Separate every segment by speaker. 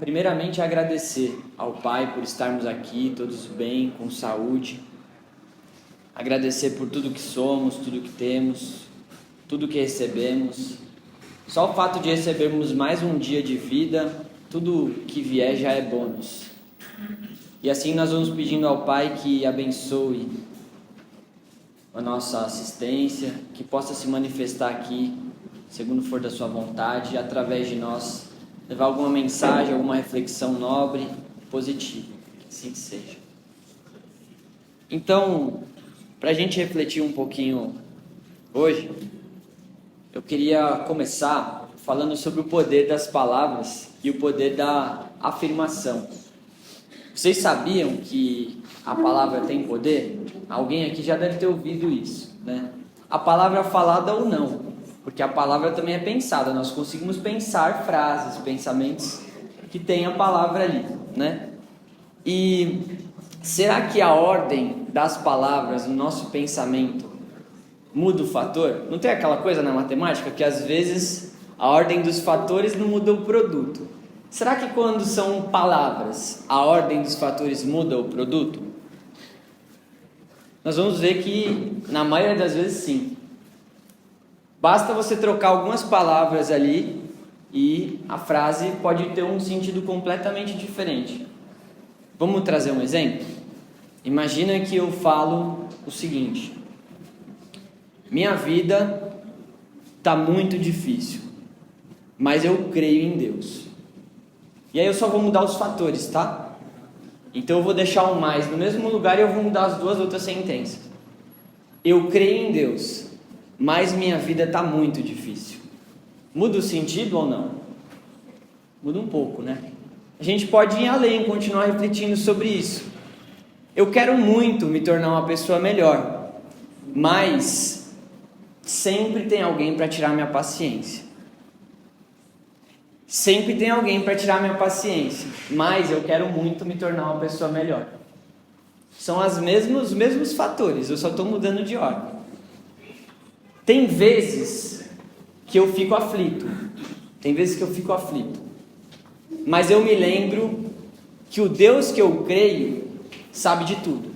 Speaker 1: primeiramente agradecer ao Pai por estarmos aqui, todos bem, com saúde. Agradecer por tudo que somos, tudo que temos, tudo que recebemos. Só o fato de recebermos mais um dia de vida, tudo que vier já é bônus. E assim nós vamos pedindo ao Pai que abençoe a nossa assistência, que possa se manifestar aqui, segundo for da sua vontade, e através de nós levar alguma mensagem, alguma reflexão nobre, positiva, que assim seja. Então, para a gente refletir um pouquinho hoje, eu queria começar falando sobre o poder das palavras e o poder da afirmação. Vocês sabiam que a palavra tem poder? Alguém aqui já deve ter ouvido isso, né? A palavra falada ou não, porque a palavra também é pensada. Nós conseguimos pensar frases, pensamentos que tem a palavra ali, né? E será que a ordem das palavras no nosso pensamento muda o fator? Não tem aquela coisa na matemática que às vezes a ordem dos fatores não muda o produto? Será que quando são palavras, a ordem dos fatores muda o produto? Nós vamos ver que na maioria das vezes sim. Basta você trocar algumas palavras ali e a frase pode ter um sentido completamente diferente. Vamos trazer um exemplo? Imagina que eu falo o seguinte: minha vida está muito difícil, mas eu creio em Deus. E aí eu só vou mudar os fatores, tá? Então eu vou deixar o mais no mesmo lugar e eu vou mudar as duas outras sentenças. Eu creio em Deus, mas minha vida está muito difícil. Muda o sentido ou não? Muda um pouco, né? A gente pode ir além, continuar refletindo sobre isso. Eu quero muito me tornar uma pessoa melhor, mas sempre tem alguém para tirar minha paciência. Sempre tem alguém para tirar minha paciência, mas eu quero muito me tornar uma pessoa melhor. São os mesmos fatores, eu só estou mudando de ordem. Tem vezes que eu fico aflito, mas eu me lembro que o Deus que eu creio sabe de tudo.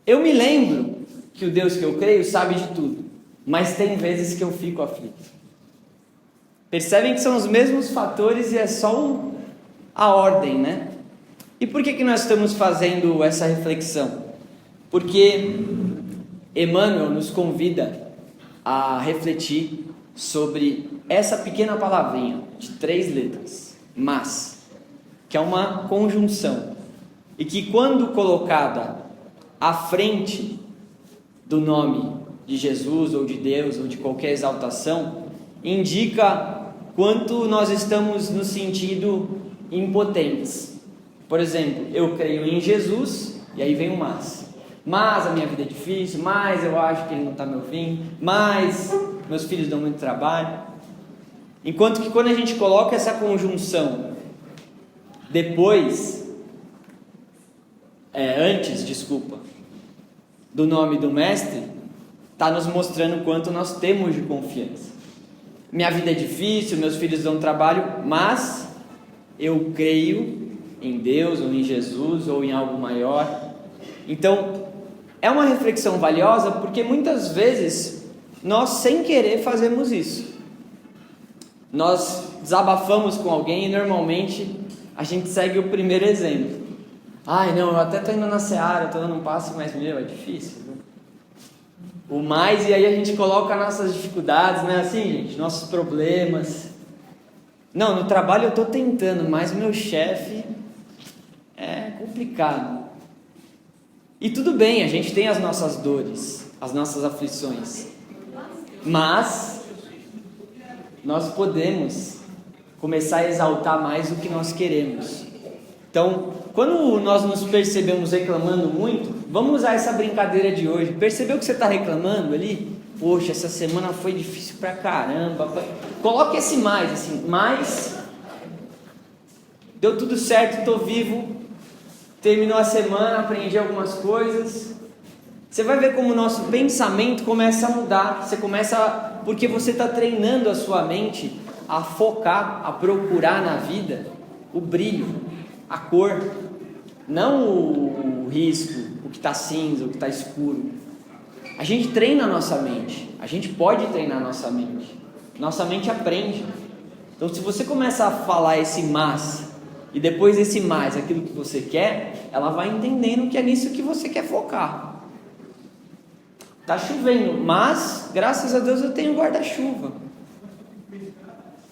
Speaker 1: Eu me lembro que o Deus que eu creio sabe de tudo, mas tem vezes que eu fico aflito. Percebem que são os mesmos fatores e é só a ordem, né? E por que nós estamos fazendo essa reflexão? Porque Emmanuel nos convida a refletir sobre essa pequena palavrinha de 3 letras, mas, que é uma conjunção, e que quando colocada à frente do nome de Jesus ou de Deus ou de qualquer exaltação, indica quanto nós estamos no sentido impotentes. Por exemplo, eu creio em Jesus, e aí vem o mas a minha vida é difícil, mas eu acho que ele não está me ouvindo, mas meus filhos dão muito trabalho. Enquanto que quando a gente coloca essa conjunção antes do nome do mestre, está nos mostrando quanto nós temos de confiança. Minha vida é difícil, meus filhos dão trabalho, mas eu creio em Deus, ou em Jesus, ou em algo maior. Então, é uma reflexão valiosa, porque muitas vezes nós, sem querer, fazemos isso. Nós desabafamos com alguém e normalmente a gente segue o primeiro exemplo. Ai, não, eu até estou indo na seara, estou dando um passo, mas é difícil. O mais, e aí a gente coloca nossas dificuldades, né? Assim, gente, nossos problemas. Não, no trabalho eu estou tentando, mas meu chefe é complicado. E tudo bem, a gente tem as nossas dores, as nossas aflições. Mas nós podemos começar a exaltar mais o que nós queremos. Então, quando nós nos percebemos reclamando muito, vamos usar essa brincadeira de hoje. Percebeu que você está reclamando ali? Poxa, essa semana foi difícil pra caramba. Coloque esse mais, assim, mas deu tudo certo, estou vivo, terminou a semana, aprendi algumas coisas. Você vai ver como o nosso pensamento começa a mudar. Porque você está treinando a sua mente a focar, a procurar na vida o brilho, a cor, não o risco, o que está cinza, o que está escuro. A gente treina a nossa mente, a gente pode treinar a nossa mente aprende. Então, se você começa a falar esse mas, e depois esse mais, aquilo que você quer, ela vai entendendo que é nisso que você quer focar. Tá chovendo, mas, graças a Deus, eu tenho guarda-chuva.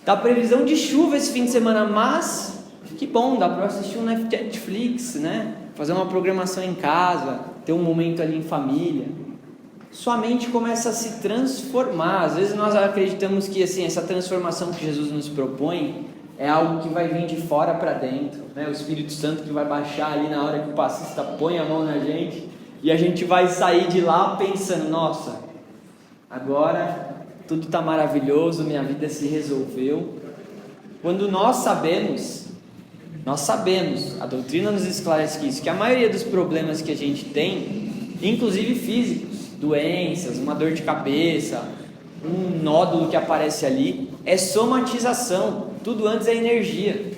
Speaker 1: Tá previsão de chuva esse fim de semana, mas, que bom, dá para assistir um Netflix, né? Fazer uma programação em casa, ter um momento ali em família. Sua mente começa a se transformar. Às vezes nós acreditamos que assim, essa transformação que Jesus nos propõe é algo que vai vir de fora para dentro, né? O Espírito Santo que vai baixar ali na hora que o passista põe a mão na gente e a gente vai sair de lá pensando, nossa, agora tudo está maravilhoso, minha vida se resolveu. Quando nós sabemos, a doutrina nos esclarece isso, que a maioria dos problemas que a gente tem, inclusive físicos, doenças, uma dor de cabeça, um nódulo que aparece ali, é somatização. Tudo antes é energia.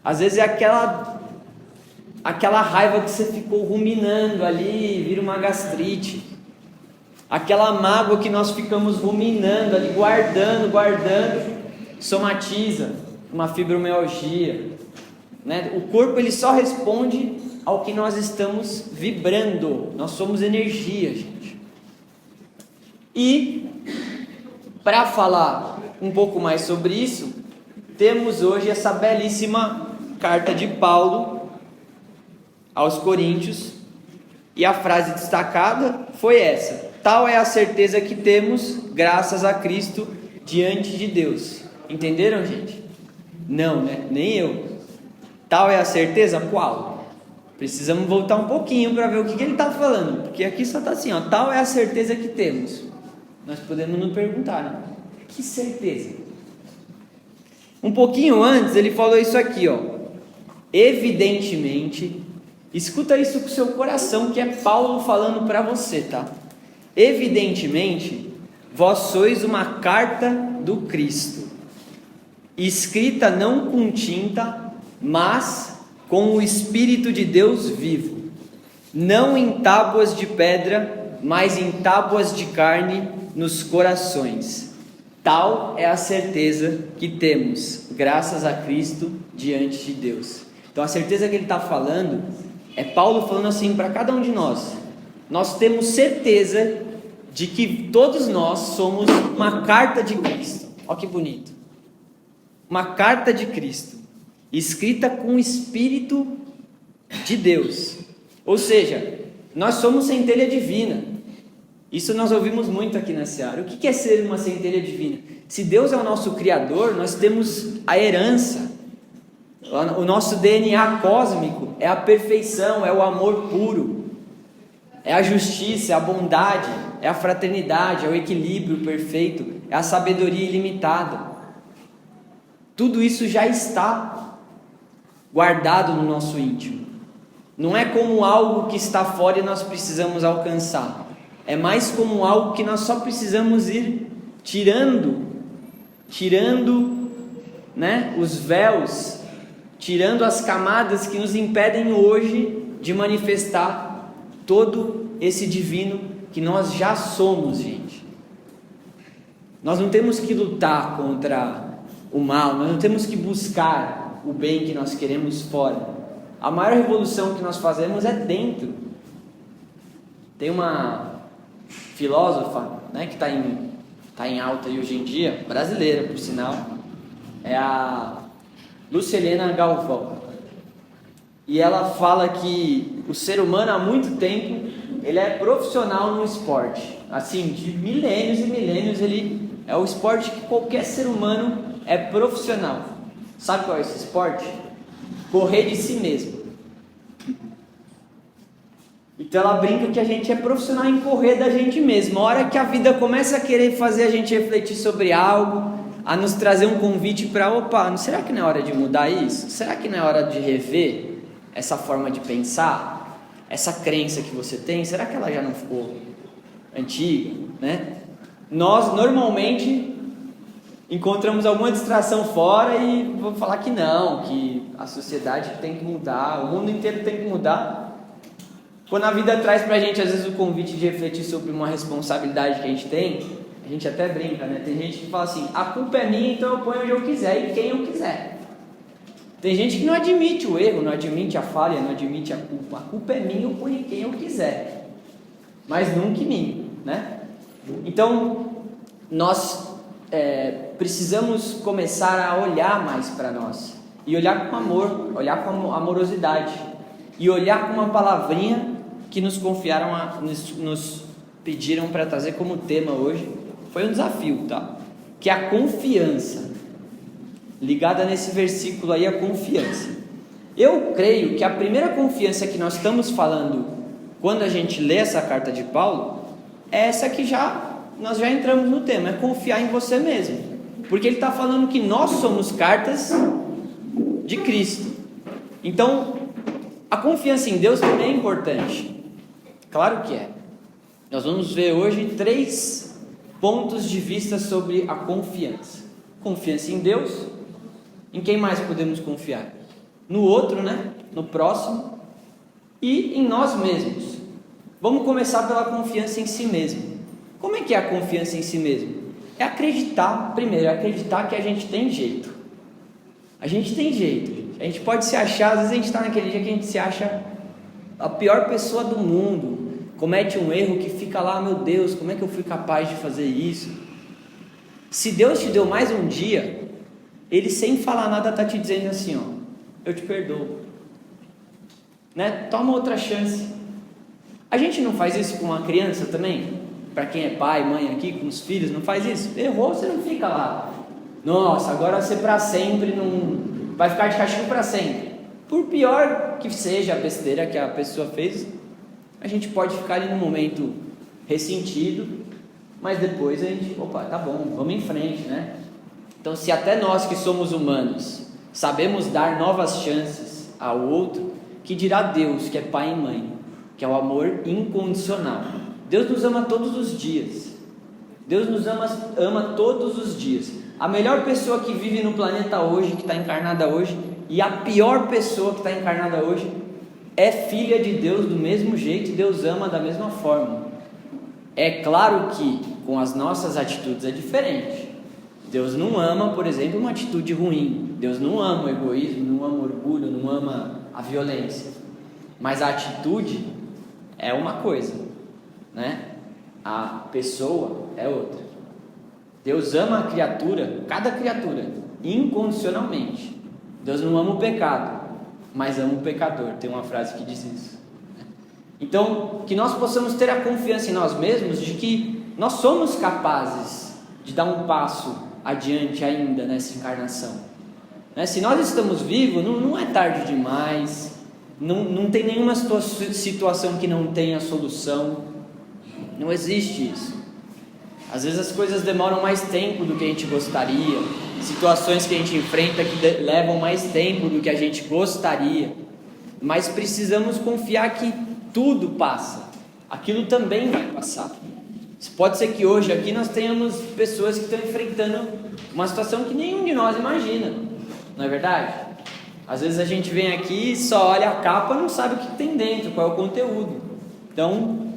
Speaker 1: Às vezes é aquela raiva que você ficou ruminando ali, vira uma gastrite. Aquela mágoa que nós ficamos ruminando ali, guardando, somatiza, uma fibromialgia, né? O corpo ele só responde ao que nós estamos vibrando. Nós somos energia, gente. E para falar um pouco mais sobre isso, temos hoje essa belíssima carta de Paulo aos Coríntios, e a frase destacada foi essa: tal é a certeza que temos graças a Cristo diante de Deus. Entenderam, gente? Não, né? Nem eu. Tal é a certeza? Qual? Precisamos voltar um pouquinho para ver o que ele está falando, porque aqui só está assim, ó, tal é a certeza que temos. Nós podemos nos perguntar, né? Que certeza? Um pouquinho antes ele falou isso aqui, ó. Evidentemente, escuta isso com o seu coração, que é Paulo falando para você, tá? Evidentemente, vós sois uma carta do Cristo, escrita não com tinta, mas com o Espírito de Deus vivo, não em tábuas de pedra, mas em tábuas de carne nos corações. Tal é a certeza que temos, graças a Cristo, diante de Deus. Então a certeza que ele está falando, é Paulo falando assim para cada um de nós. Nós temos certeza de que todos nós somos uma carta de Cristo. Olha que bonito. Uma carta de Cristo, escrita com o Espírito de Deus. Ou seja, nós somos centelha divina. Isso nós ouvimos muito aqui na Seara. O que é ser uma centelha divina? Se Deus é o nosso Criador, nós temos a herança. O nosso DNA cósmico é a perfeição, é o amor puro, é a justiça, é a bondade, é a fraternidade, é o equilíbrio perfeito, é a sabedoria ilimitada. Tudo isso já está guardado no nosso íntimo. Não é como algo que está fora e nós precisamos alcançar. É mais como algo que nós só precisamos ir tirando, né, os véus, tirando as camadas que nos impedem hoje de manifestar todo esse divino que nós já somos, gente. Nós não temos que lutar contra o mal, nós não temos que buscar o bem que nós queremos fora. A maior revolução que nós fazemos é dentro. Tem uma filósofa, né, que está em alta aí hoje em dia, brasileira por sinal, é a Lúcia Helena Galvão, e ela fala que o ser humano há muito tempo ele é profissional no esporte, assim, de milênios e milênios, ele é o esporte que qualquer ser humano é profissional. Sabe qual é esse esporte? Correr de si mesmo. Então ela brinca que a gente é profissional em correr da gente mesmo. A hora que a vida começa a querer fazer a gente refletir sobre algo, a nos trazer um convite para, opa, será que não é hora de mudar isso? Será que não é hora de rever essa forma de pensar? Essa crença que você tem, será que ela já não ficou antiga, né? Nós normalmente encontramos alguma distração fora e vamos falar que não, que a sociedade tem que mudar, o mundo inteiro tem que mudar. Quando a vida traz pra gente, às vezes, o convite de refletir sobre uma responsabilidade que a gente tem, a gente até brinca, né? Tem gente que fala assim, a culpa é minha, então eu ponho onde eu quiser e quem eu quiser. Tem gente que não admite o erro, não admite a falha, não admite a culpa é minha, eu ponho quem eu quiser, mas nunca em mim, né? Então, nós precisamos começar a olhar mais para nós, e olhar com amor, olhar com amorosidade, e olhar com uma palavrinha que nos confiaram, nos pediram para trazer como tema hoje. Foi um desafio, tá? Que é a confiança, ligada nesse versículo aí, a confiança. Eu creio que a primeira confiança que nós estamos falando quando a gente lê essa carta de Paulo é essa que nós já entramos no tema, é confiar em você mesmo, porque ele está falando que nós somos cartas de Cristo. Então, a confiança em Deus também é importante, claro que é. Nós vamos ver hoje 3 pontos de vista sobre a confiança. Confiança em Deus. Em quem mais podemos confiar? No outro, né? No próximo. E em nós mesmos. Vamos começar pela confiança em si mesmo. Como é que é a confiança em si mesmo? É acreditar, primeiro, acreditar que a gente tem jeito. A gente tem jeito, gente. A gente pode se achar, às vezes a gente está naquele dia que a gente se acha a pior pessoa do mundo, comete um erro que fica lá, meu Deus, como é que eu fui capaz de fazer isso? Se Deus te deu mais um dia, Ele sem falar nada está te dizendo assim, ó, eu te perdoo, né? Toma outra chance. A gente não faz isso com uma criança também? Para quem é pai, mãe aqui, com os filhos, não faz isso? Errou, você não fica lá, nossa, agora você para sempre, não vai ficar de castigo para sempre. Por pior que seja a besteira que a pessoa fez, a gente pode ficar ali no momento ressentido, mas depois a gente, opa, tá bom, vamos em frente, né? Então, se até nós que somos humanos sabemos dar novas chances ao outro, que dirá Deus, que é pai e mãe, que é o amor incondicional. Deus nos ama todos os dias. Deus nos ama todos os dias. A melhor pessoa que vive no planeta hoje, que está encarnada hoje, e a pior pessoa que está encarnada hoje, é filha de Deus do mesmo jeito, e Deus ama da mesma forma. É claro que com as nossas atitudes é diferente. Deus não ama, por exemplo, uma atitude ruim. Deus não ama o egoísmo, não ama o orgulho, não ama a violência. Mas a atitude é uma coisa, né? A pessoa é outra. Deus ama a criatura, cada criatura, incondicionalmente. Deus não ama o pecado, mas ama o pecador. Tem uma frase que diz isso. Então, que nós possamos ter a confiança em nós mesmos de que nós somos capazes de dar um passo adiante ainda nessa encarnação. Se nós estamos vivos, não é tarde demais, não tem nenhuma situação que não tenha solução, não existe isso. Às vezes as coisas demoram mais tempo do que a gente gostaria, situações que a gente enfrenta que levam mais tempo do que a gente gostaria, mas precisamos confiar que tudo passa, aquilo também vai passar. Pode ser que hoje aqui nós tenhamos pessoas que estão enfrentando uma situação que nenhum de nós imagina, não é verdade? Às vezes a gente vem aqui e só olha a capa e não sabe o que tem dentro, qual é o conteúdo. Então,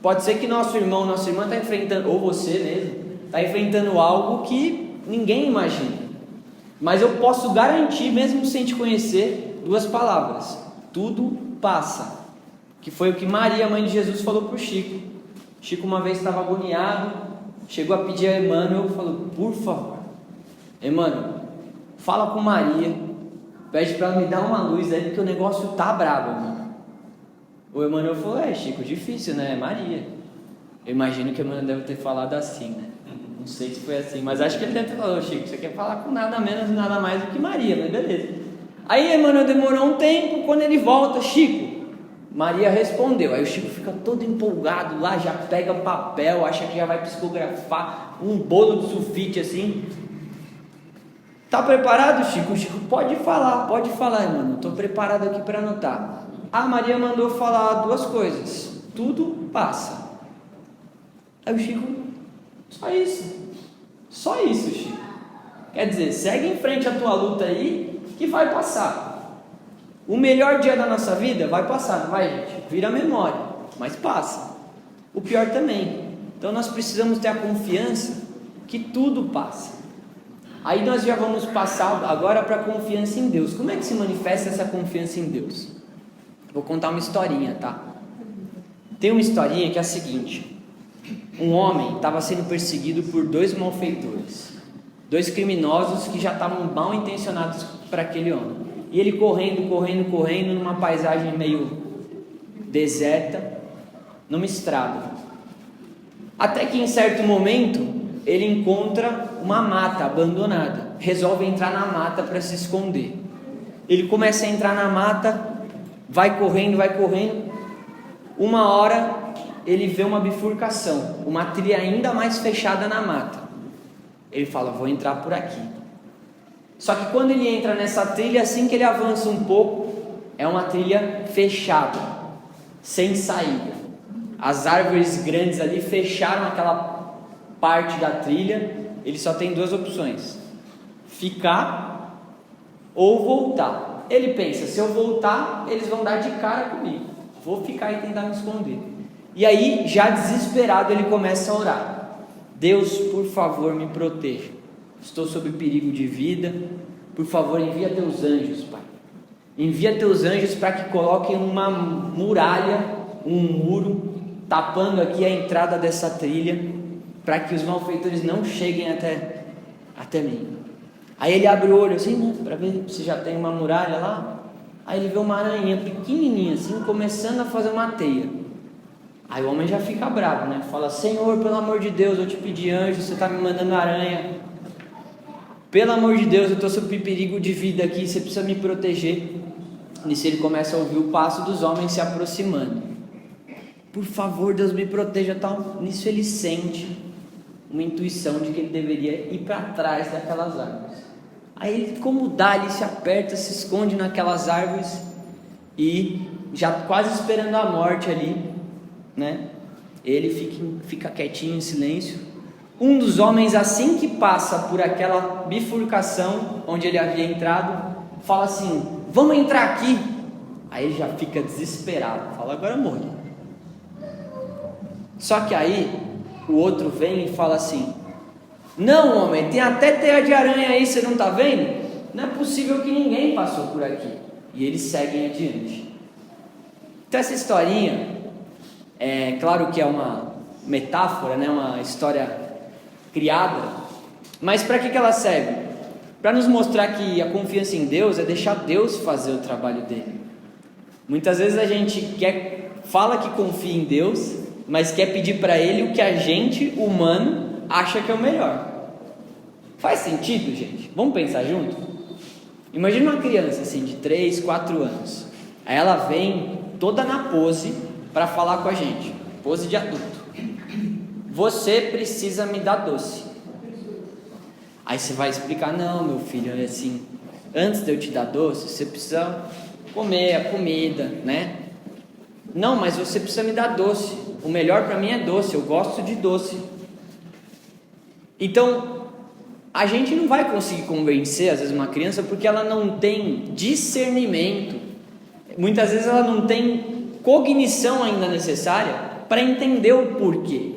Speaker 1: pode ser que nosso irmão, nossa irmã está enfrentando, ou você mesmo, está enfrentando algo que ninguém imagina. Mas eu posso garantir, mesmo sem te conhecer, 2 palavras: tudo passa. Que foi o que Maria, mãe de Jesus, falou para o Chico. Chico uma vez estava agoniado, chegou a pedir a Emmanuel, falou: por favor, Emmanuel, fala com Maria, pede para ela me dar uma luz aí, porque o negócio tá brabo, irmão. O Emmanuel falou: Chico, difícil, né? Maria. Eu imagino que o Emmanuel deve ter falado assim, né? Não sei se foi assim, mas acho que ele deve ter falado: Chico, você quer falar com nada menos e nada mais do que Maria, mas beleza. Aí Emmanuel demorou um tempo, quando ele volta: Chico, Maria respondeu. Aí o Chico fica todo empolgado lá, já pega papel, acha que já vai psicografar um bolo de sulfite assim. Tá preparado, Chico? O Chico: pode falar, irmão, estou preparado aqui para anotar. A Maria mandou falar 2 coisas: tudo passa. Aí o Chico: Só isso, Chico. Quer dizer, segue em frente a tua luta aí, que vai passar. O melhor dia da nossa vida vai passar, não vai, gente? Vira memória, mas passa. O pior também. Então nós precisamos ter a confiança que tudo passa. Aí nós já vamos passar agora para a confiança em Deus. Como é que se manifesta essa confiança em Deus? Vou contar uma historinha, tá? Tem uma historinha que é a seguinte: um homem estava sendo perseguido por 2 malfeitores, 2 criminosos que já estavam mal intencionados para aquele homem. E ele correndo numa paisagem meio deserta, numa estrada. Até que em certo momento ele encontra uma mata abandonada, resolve entrar na mata para se esconder. Ele começa a entrar na mata, vai correndo. Uma hora ele vê uma bifurcação, uma trilha ainda mais fechada na mata. Ele fala: vou entrar por aqui. Só que quando ele entra nessa trilha, assim que ele avança um pouco, é uma trilha fechada, sem saída. As árvores grandes ali fecharam aquela parte da trilha. Ele só tem 2 opções: ficar ou voltar. Ele pensa: se eu voltar, eles vão dar de cara comigo, vou ficar e tentar me esconder. E aí, já desesperado, ele começa a orar: Deus, por favor, me proteja, estou sob perigo de vida, por favor, envia teus anjos, Pai. Envia teus anjos para que coloquem uma muralha, um muro, tapando aqui a entrada dessa trilha, para que os malfeitores não cheguem até mim. Aí ele abre o olho assim, né, para ver se já tem uma muralha lá. Aí ele vê uma aranha pequenininha assim, começando a fazer uma teia. Aí o homem já fica bravo, né? Fala: Senhor, pelo amor de Deus, eu te pedi anjo, você está me mandando aranha. Pelo amor de Deus, eu estou sob perigo de vida aqui, você precisa me proteger. Nisso ele começa a ouvir o passo dos homens se aproximando. Por favor, Deus, me proteja, tal. Nisso ele sente uma intuição de que ele deveria ir para trás daquelas árvores. Aí ele, como dá, ele se aperta, se esconde naquelas árvores e já quase esperando a morte ali, né? Ele fica quietinho em silêncio. Um dos homens, assim que passa por aquela bifurcação onde ele havia entrado, fala assim: vamos entrar aqui. Aí ele já fica desesperado, fala: agora morri. Só que aí o outro vem e fala assim: não, homem, tem até teia de aranha aí, você não está vendo? Não é possível que ninguém passou por aqui. E eles seguem adiante. Então essa historinha, é claro que é uma metáfora, né? Uma história criada, mas para que ela serve? Para nos mostrar que a confiança em Deus é deixar Deus fazer o trabalho dele. Muitas vezes a gente fala que confia em Deus, mas quer pedir para Ele o que a gente, humano, acha que é o melhor. Faz sentido, gente? Vamos pensar junto? Imagina uma criança assim de 3, 4 anos. Aí ela vem toda na pose para falar com a gente, pose de adulto. Você precisa me dar doce. Aí você vai explicar: não, meu filho, é assim, antes de eu te dar doce, você precisa comer a comida, né? Não, mas você precisa me dar doce. O melhor para mim é doce, eu gosto de doce. Então, a gente não vai conseguir convencer, às vezes, uma criança, porque ela não tem discernimento. Muitas vezes ela não tem cognição ainda necessária para entender o porquê.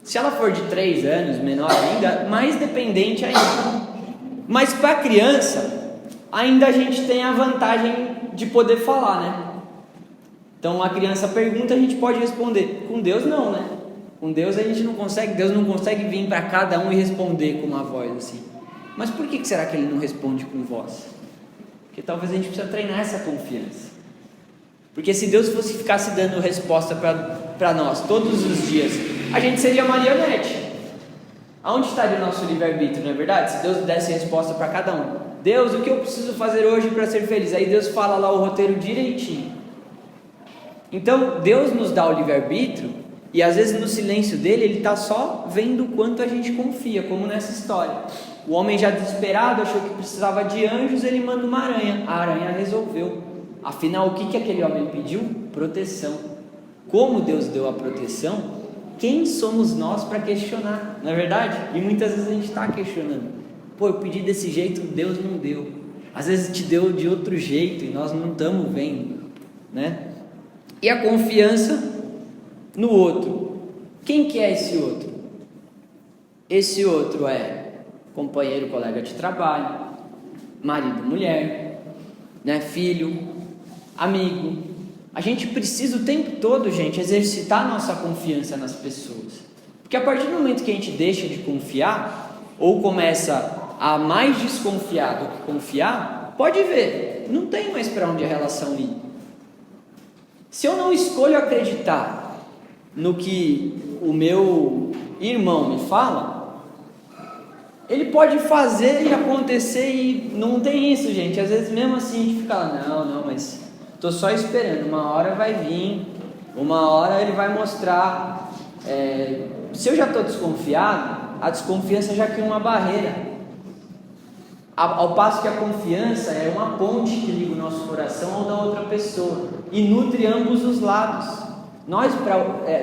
Speaker 1: Se ela for de 3 anos, menor ainda, mais dependente ainda. Mas para a criança, ainda a gente tem a vantagem de poder falar, né? Então a criança pergunta, a gente pode responder. Com Deus não, né? Com Deus a gente não consegue, Deus não consegue vir para cada um e responder com uma voz assim. Mas por que será que Ele não responde com voz? Porque talvez a gente precisa treinar essa confiança. Porque se Deus ficasse dando resposta para nós todos os dias, a gente seria marionete. Aonde estaria o nosso livre-arbítrio, não é verdade? Se Deus desse resposta para cada um: Deus, o que eu preciso fazer hoje para ser feliz? Aí Deus fala lá o roteiro direitinho. Então Deus nos dá o livre-arbítrio, e às vezes no silêncio dele, Ele está só vendo o quanto a gente confia, como nessa história. O homem já desesperado, achou que precisava de anjos, ele manda uma aranha. A aranha resolveu. Afinal, o que aquele homem pediu? Proteção. Como Deus deu a proteção, quem somos nós para questionar, não é verdade? E muitas vezes a gente está questionando. Pô, eu pedi desse jeito, Deus não deu. Às vezes te deu de outro jeito e nós não estamos vendo, né? E a confiança no outro. Quem que é esse outro? Esse outro é companheiro, colega de trabalho, marido, mulher, né? Filho, amigo. A gente precisa o tempo todo, gente, exercitar nossa confiança nas pessoas. Porque a partir do momento que a gente deixa de confiar, ou começa a mais desconfiar do que confiar, pode ver, não tem mais para onde a relação ir. Se eu não escolho acreditar no que o meu irmão me fala, ele pode fazer e acontecer e não tem isso, gente. Às vezes mesmo assim a gente fica lá, não, mas estou só esperando, uma hora vai vir, uma hora ele vai mostrar. Se eu já estou desconfiado, a desconfiança já cria uma barreira. Ao passo que a confiança é uma ponte que liga o nosso coração ao da outra pessoa e nutre ambos os lados.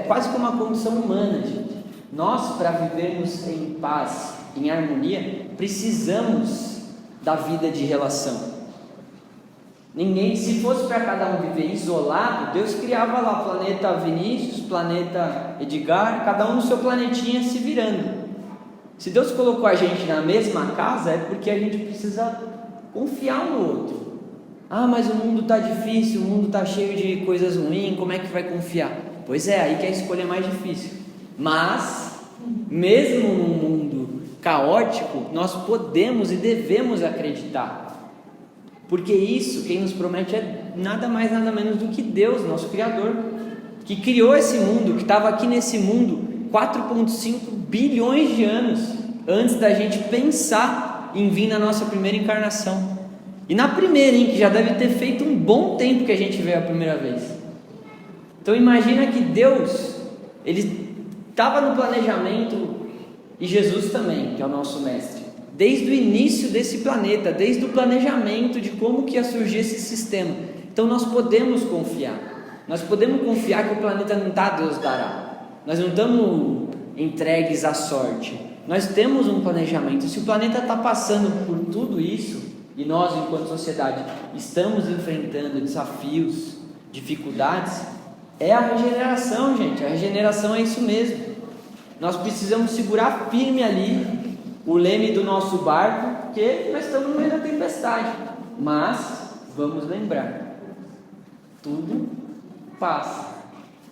Speaker 1: Quase como uma condição humana, gente. Nós, para vivermos em paz, em harmonia, precisamos da vida de relação. Se fosse para cada um viver isolado, Deus criava lá planeta Vinícius, planeta Edgar, cada um no seu planetinha se virando. Se Deus colocou a gente na mesma casa, é porque a gente precisa confiar um no outro. Mas o mundo está difícil, o mundo está cheio de coisas ruins, como é que vai confiar? Pois é, aí que a escolha é mais difícil. Mas, mesmo num mundo caótico, nós podemos e devemos acreditar. Porque isso, quem nos promete é nada mais, nada menos do que Deus, nosso Criador, que criou esse mundo, que estava aqui nesse mundo 4,5 bilhões de anos antes da gente pensar em vir na nossa primeira encarnação. E na primeira, que já deve ter feito um bom tempo que a gente veio a primeira vez. Então imagina que Deus, Ele estava no planejamento, e Jesus também, que é o nosso mestre, desde o início desse planeta, desde o planejamento de como que ia surgir esse sistema. Então nós podemos confiar que o planeta não está Deus dará. Nós não estamos entregues à sorte. Nós temos um planejamento. Se o planeta está passando por tudo isso, e nós, enquanto sociedade, estamos enfrentando desafios, dificuldades, é a regeneração, gente. A regeneração é isso mesmo. Nós precisamos segurar firme ali o leme do nosso barco, porque nós estamos no meio da tempestade. Mas, vamos lembrar, tudo passa.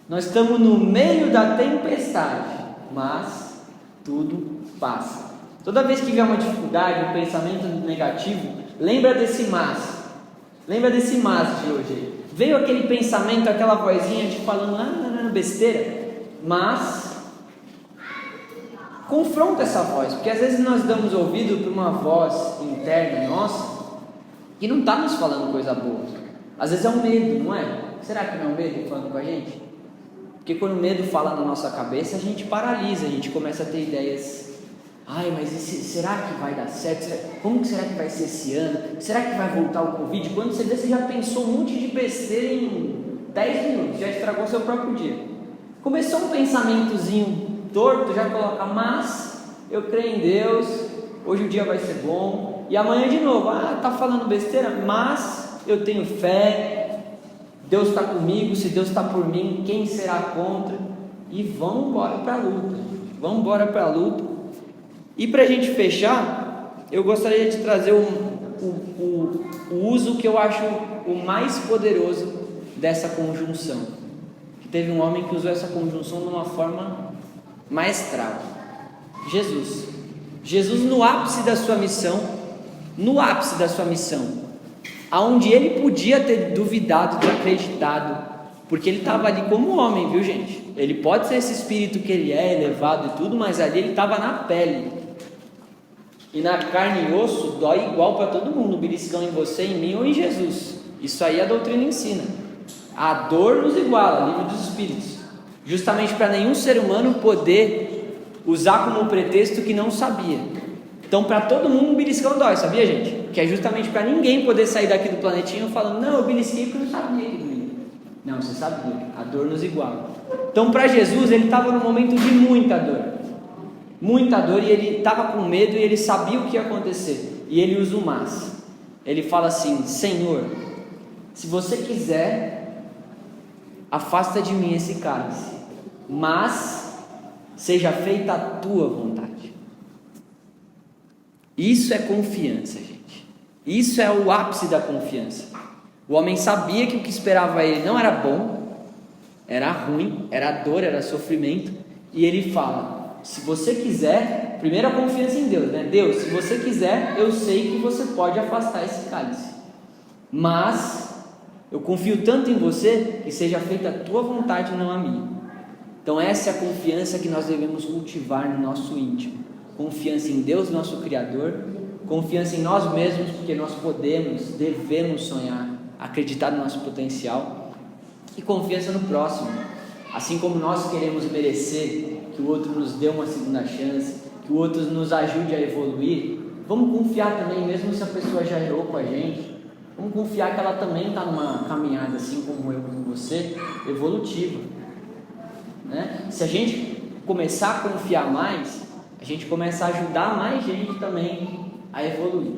Speaker 1: Nós estamos no meio da tempestade, mas tudo passa. Toda vez que vier uma dificuldade, um pensamento negativo, lembra desse mas. Lembra desse mas de hoje. Veio aquele pensamento, aquela vozinha te falando, não, besteira. Mas confronta essa voz, porque às vezes nós damos ouvido para uma voz interna nossa que não está nos falando coisa boa. Às vezes é um medo, não é? Será que não é um medo falando com a gente? Porque quando o medo fala na nossa cabeça, a gente paralisa, a gente começa a ter ideias. Mas será que vai dar certo? Como será que vai ser esse ano? Será que vai voltar o Covid? Quando você vê, você já pensou um monte de besteira em 10 minutos, já estragou seu próprio dia. Começou um pensamentozinho torto, já coloca, mas eu creio em Deus, hoje o dia vai ser bom, e amanhã de novo, tá falando besteira, mas eu tenho fé, Deus está comigo, se Deus está por mim, quem será contra? E vamos embora para a luta, E para a gente fechar, eu gostaria de trazer o uso que eu acho o mais poderoso dessa conjunção. Que teve um homem que usou essa conjunção de uma forma maestral. Jesus no ápice da sua missão, aonde ele podia ter duvidado, desacreditado, porque ele estava ali como homem, viu, gente? Ele pode ser esse espírito que ele é, elevado e tudo, mas ali ele estava na pele. E na carne e osso dói igual para todo mundo, o beliscão em você, em mim ou em Jesus. Isso aí a doutrina ensina. A dor nos iguala, livro dos Espíritos, justamente para nenhum ser humano poder usar como pretexto que não sabia. Então para todo mundo o beliscão dói, sabia, gente? Que é justamente para ninguém poder sair daqui do planetinho falando, não, eu belisquei porque eu não sabia que doía. Não, você sabia, a dor nos iguala. Então, para Jesus, ele estava num momento de muita dor, e ele estava com medo e ele sabia o que ia acontecer, e ele usa o mas. Ele fala assim: Senhor, se você quiser, afasta de mim esse cálice, mas seja feita a tua vontade. Isso é confiança, gente. Isso é o ápice da confiança. O homem sabia que o que esperava ele não era bom, era ruim, era dor, era sofrimento, e ele fala: se você quiser, primeiro a confiança em Deus, né? Deus, se você quiser, eu sei que você pode afastar esse cálice, mas eu confio tanto em você que seja feita a tua vontade, não a minha. Então essa é a confiança que nós devemos cultivar no nosso íntimo. Confiança em Deus, nosso Criador, confiança em nós mesmos, porque nós podemos, devemos sonhar, acreditar no nosso potencial, e confiança no próximo. Assim como nós queremos merecer que o outro nos dê uma segunda chance, que o outro nos ajude a evoluir, vamos confiar também, mesmo se a pessoa já errou com a gente, vamos confiar que ela também está numa caminhada, assim como eu, como você, evolutiva, né? Se a gente começar a confiar mais, a gente começa a ajudar mais gente também a evoluir.